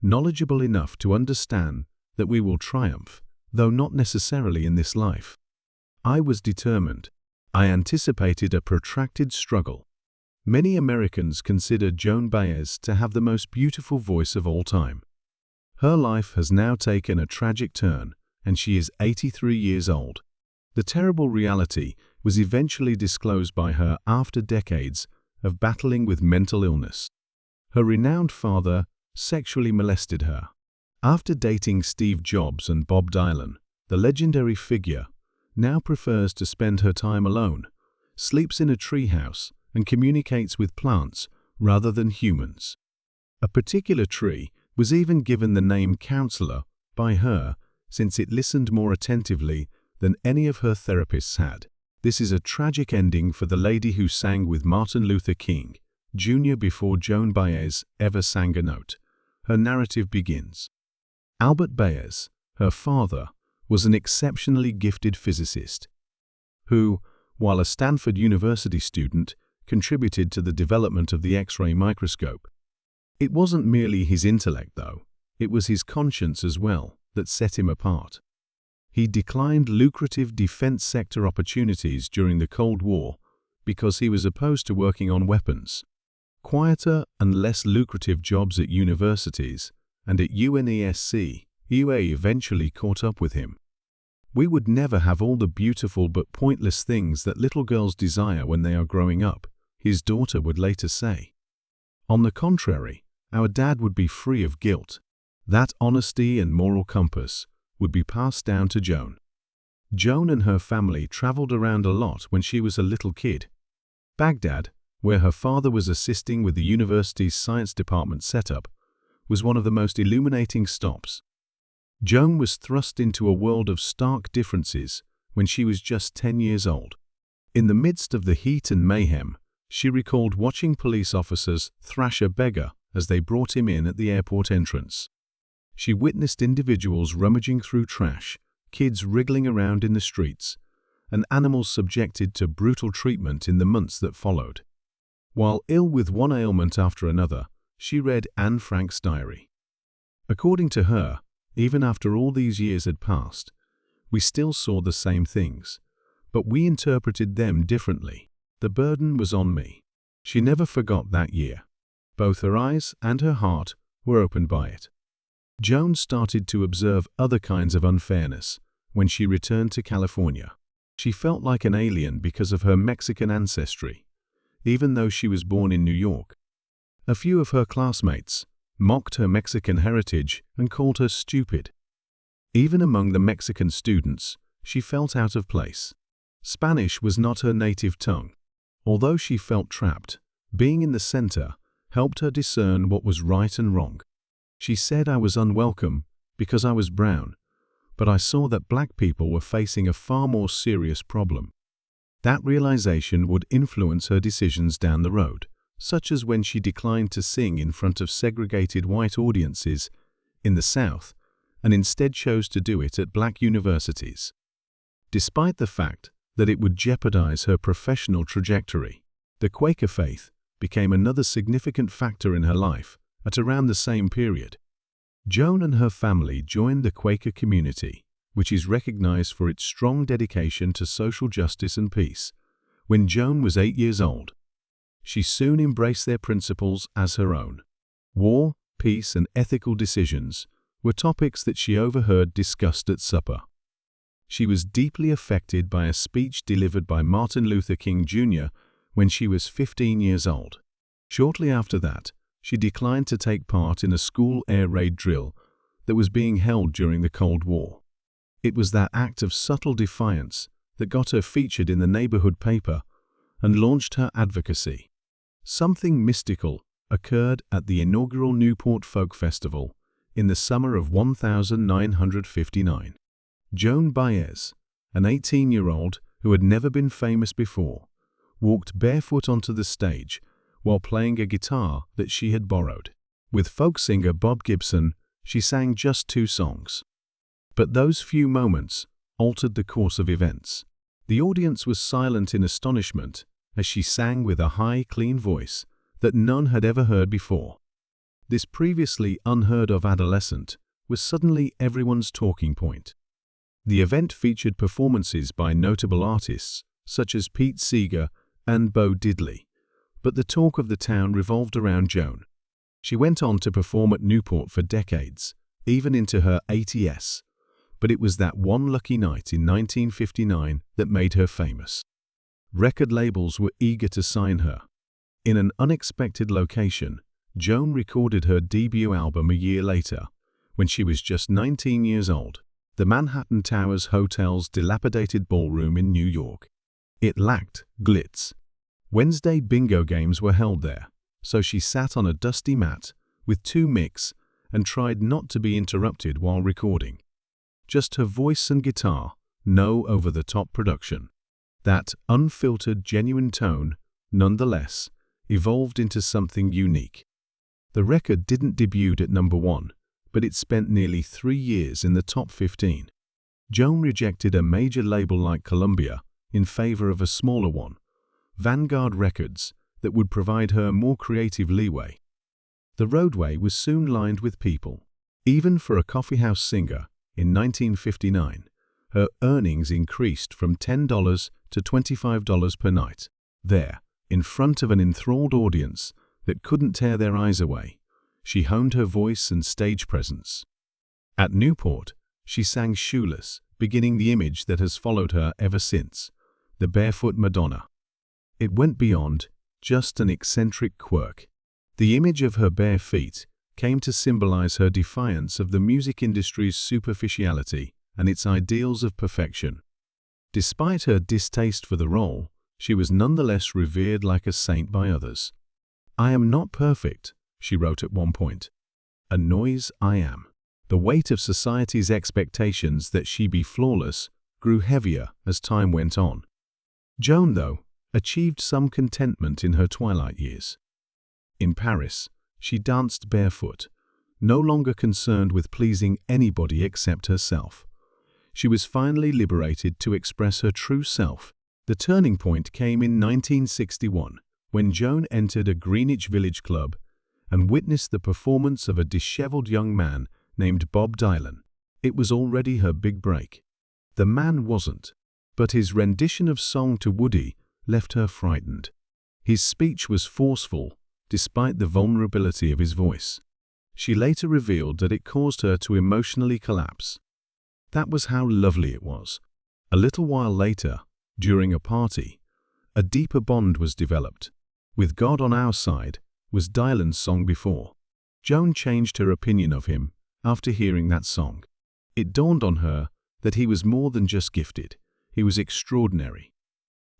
knowledgeable enough to understand that we will triumph, though not necessarily in this life. I was determined. I anticipated a protracted struggle. Many Americans consider Joan Baez to have the most beautiful voice of all time. Her life has now taken a tragic turn, and she is 83 years old. The terrible reality was eventually disclosed by her after decades of battling with mental illness. Her renowned father sexually molested her. After dating Steve Jobs and Bob Dylan, the legendary figure now prefers to spend her time alone, sleeps in a treehouse, and communicates with plants rather than humans. A particular tree was even given the name counselor by her, since it listened more attentively than any of her therapists had. This is a tragic ending for the lady who sang with Martin Luther King Jr. before Joan Baez ever sang a note. Her narrative begins. Albert Baez, her father, was an exceptionally gifted physicist who, while a Stanford University student, contributed to the development of the X-ray microscope. It wasn't merely his intellect, though. It was his conscience as well that set him apart. He declined lucrative defense sector opportunities during the Cold War because he was opposed to working on weapons. Quieter and less lucrative jobs at universities and at UNESCO, UA eventually caught up with him. We would never have all the beautiful but pointless things that little girls desire when they are growing up, his daughter would later say. On the contrary, our dad would be free of guilt. That honesty and moral compass would be passed down to Joan. Joan and her family traveled around a lot when she was a little kid. Baghdad, where her father was assisting with the university's science department setup, was one of the most illuminating stops. Joan was thrust into a world of stark differences when she was just 10 years old. In the midst of the heat and mayhem, she recalled watching police officers thrash a beggar as they brought him in at the airport entrance. She witnessed individuals rummaging through trash, kids wriggling around in the streets, and animals subjected to brutal treatment in the months that followed. While ill with one ailment after another, she read Anne Frank's diary. According to her, even after all these years had passed, we still saw the same things, but we interpreted them differently. The burden was on me. She never forgot that year. Both her eyes and her heart were opened by it. Joan started to observe other kinds of unfairness when she returned to California. She felt like an alien because of her Mexican ancestry, even though she was born in New York. A few of her classmates mocked her Mexican heritage and called her stupid. Even among the Mexican students, she felt out of place. Spanish was not her native tongue. Although she felt trapped, being in the center helped her discern what was right and wrong. She said, "I was unwelcome because I was brown, but I saw that black people were facing a far more serious problem." That realization would influence her decisions down the road, such as when she declined to sing in front of segregated white audiences in the South and instead chose to do it at black universities. Despite the fact that it would jeopardize her professional trajectory, the Quaker faith became another significant factor in her life at around the same period. Joan and her family joined the Quaker community, which is recognized for its strong dedication to social justice and peace. When Joan was 8 years old, she soon embraced their principles as her own. War, peace, and ethical decisions were topics that she overheard discussed at supper. She was deeply affected by a speech delivered by Martin Luther King Jr. when she was 15 years old. Shortly after that, she declined to take part in a school air raid drill that was being held during the Cold War. It was that act of subtle defiance that got her featured in the neighborhood paper and launched her advocacy. Something mystical occurred at the inaugural Newport Folk Festival in the summer of 1959. Joan Baez, an 18-year-old who had never been famous before, walked barefoot onto the stage while playing a guitar that she had borrowed. With folk singer Bob Gibson, she sang just 2 songs. But those few moments altered the course of events. The audience was silent in astonishment as she sang with a high, clean voice that none had ever heard before. This previously unheard-of adolescent was suddenly everyone's talking point. The event featured performances by notable artists such as Pete Seeger and Bo Diddley, but the talk of the town revolved around Joan. She went on to perform at Newport for decades, even into her 80s, but it was that one lucky night in 1959 that made her famous. Record labels were eager to sign her. In an unexpected location, Joan recorded her debut album a year later, when she was just 19 years old, the Manhattan Towers Hotel's dilapidated ballroom in New York. It lacked glitz. Wednesday bingo games were held there, so she sat on a dusty mat with two mics and tried not to be interrupted while recording. Just her voice and guitar, no over-the-top production. That unfiltered, genuine tone, nonetheless, evolved into something unique. The record didn't debut at number 1, but it spent nearly 3 years in the top 15. Joan rejected a major label like Columbia in favor of a smaller one, Vanguard Records, that would provide her more creative leeway. The roadway was soon lined with people. Even for a coffeehouse singer, in 1959, her earnings increased from $10 to $25 per night. There, in front of an enthralled audience that couldn't tear their eyes away, she honed her voice and stage presence. At Newport, she sang Shoeless, beginning the image that has followed her ever since, the barefoot Madonna. It went beyond just an eccentric quirk. The image of her bare feet came to symbolize her defiance of the music industry's superficiality and its ideals of perfection. Despite her distaste for the role, she was nonetheless revered like a saint by others. "I am not perfect," she wrote at one point. "A noise I am." The weight of society's expectations that she be flawless grew heavier as time went on. Joan, though, achieved some contentment in her twilight years. In Paris, she danced barefoot, no longer concerned with pleasing anybody except herself. She was finally liberated to express her true self. The turning point came in 1961, when Joan entered a Greenwich Village club and witnessed the performance of a disheveled young man named Bob Dylan. It was already her big break. The man wasn't, but his rendition of Song to Woody left her frightened. His speech was forceful, despite the vulnerability of his voice. She later revealed that it caused her to emotionally collapse. That was how lovely it was. A little while later, during a party, a deeper bond was developed. With God on Our Side was Dylan's song before. Joan changed her opinion of him after hearing that song. It dawned on her that he was more than just gifted, he was extraordinary.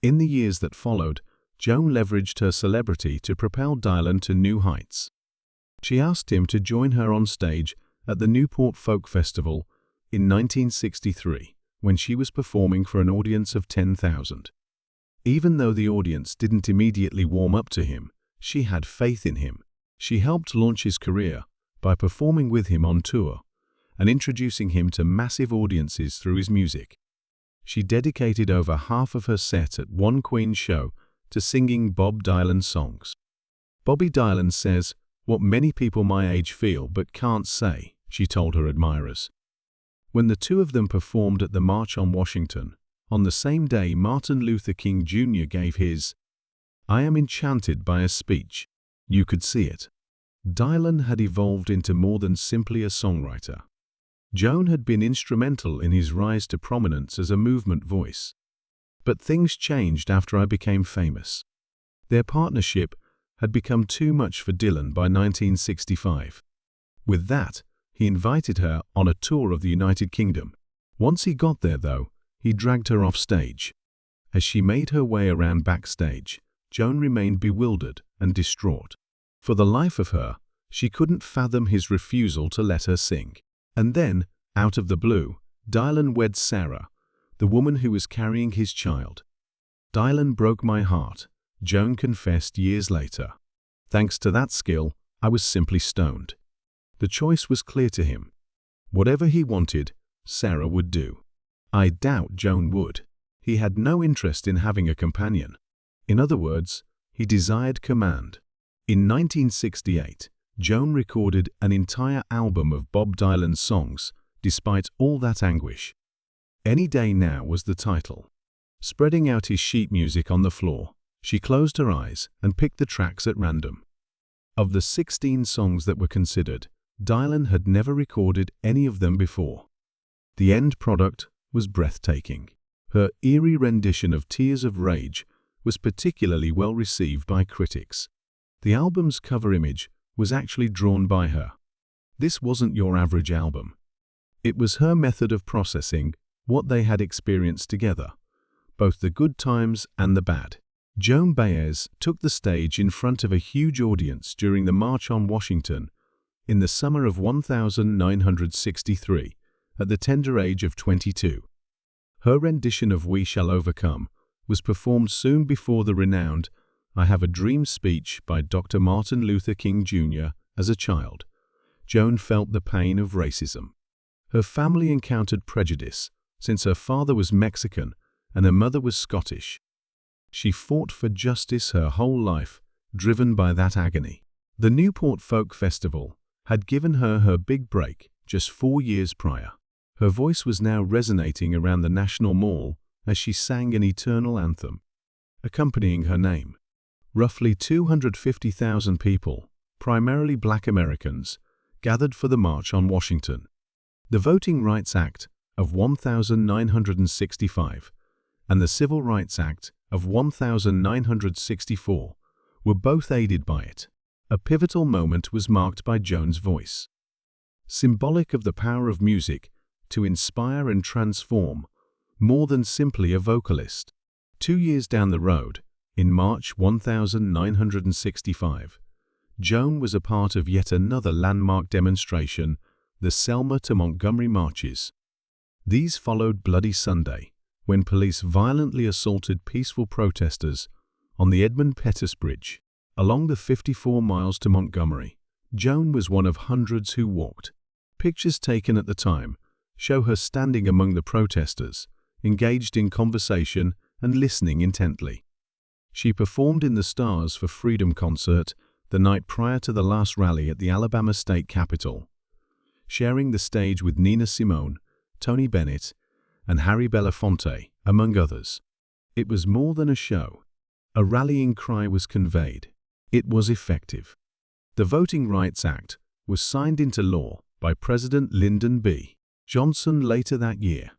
In the years that followed, Joan leveraged her celebrity to propel Dylan to new heights. She asked him to join her on stage at the Newport Folk Festival in 1963, when she was performing for an audience of 10,000. Even though the audience didn't immediately warm up to him, she had faith in him. She helped launch his career by performing with him on tour and introducing him to massive audiences through his music. She dedicated over half of her set at one Queen show to singing Bob Dylan songs. "Bobby Dylan says what many people my age feel but can't say," she told her admirers. When the two of them performed at the March on Washington, on the same day Martin Luther King Jr. gave his "I am enchanted by" a speech, you could see it. Dylan had evolved into more than simply a songwriter. Joan had been instrumental in his rise to prominence as a movement voice. But things changed after I became famous. Their partnership had become too much for Dylan by 1965. With that, he invited her on a tour of the United Kingdom. Once he got there, though, he dragged her off stage. As she made her way around backstage, Joan remained bewildered and distraught. For the life of her, she couldn't fathom his refusal to let her sing. And then, out of the blue, Dylan wed Sarah, the woman who was carrying his child. "Dylan broke my heart," Joan confessed years later. "Thanks to that skill, I was simply stoned." The choice was clear to him. Whatever he wanted, Sarah would do. I doubt Joan would. He had no interest in having a companion. In other words, he desired command. In 1968, Joan recorded an entire album of Bob Dylan's songs, despite all that anguish. Any Day Now was the title. Spreading out his sheet music on the floor, she closed her eyes and picked the tracks at random. Of the 16 songs that were considered, Dylan had never recorded any of them before. The end product was breathtaking. Her eerie rendition of Tears of Rage was particularly well received by critics. The album's cover image was actually drawn by her. This wasn't your average album. It was her method of processing what they had experienced together, both the good times and the bad. Joan Baez took the stage in front of a huge audience during the March on Washington in the summer of 1963, at the tender age of 22. Her rendition of We Shall Overcome was performed soon before the renowned I Have a Dream speech by Dr. Martin Luther King Jr. As a child, Joan felt the pain of racism. Her family encountered prejudice since her father was Mexican and her mother was Scottish. She fought for justice her whole life, driven by that agony. The Newport Folk Festival had given her her big break just 4 years prior. Her voice was now resonating around the National Mall as she sang an eternal anthem, accompanying her name. Roughly 250,000 people, primarily Black Americans, gathered for the March on Washington. The Voting Rights Act of 1965 and the Civil Rights Act of 1964 were both aided by it. A pivotal moment was marked by Joan's voice. Symbolic of the power of music to inspire and transform, more than simply a vocalist. 2 years down the road, in March 1965, Joan was a part of yet another landmark demonstration, the Selma to Montgomery marches. These followed Bloody Sunday, when police violently assaulted peaceful protesters on the Edmund Pettus Bridge. Along the 54 miles to Montgomery, Joan was one of hundreds who walked. Pictures taken at the time show her standing among the protesters, engaged in conversation and listening intently. She performed in the Stars for Freedom concert the night prior to the last rally at the Alabama State Capitol, sharing the stage with Nina Simone, Tony Bennett, and Harry Belafonte, among others. It was more than a show. A rallying cry was conveyed. It was effective. The Voting Rights Act was signed into law by President Lyndon B. Johnson later that year.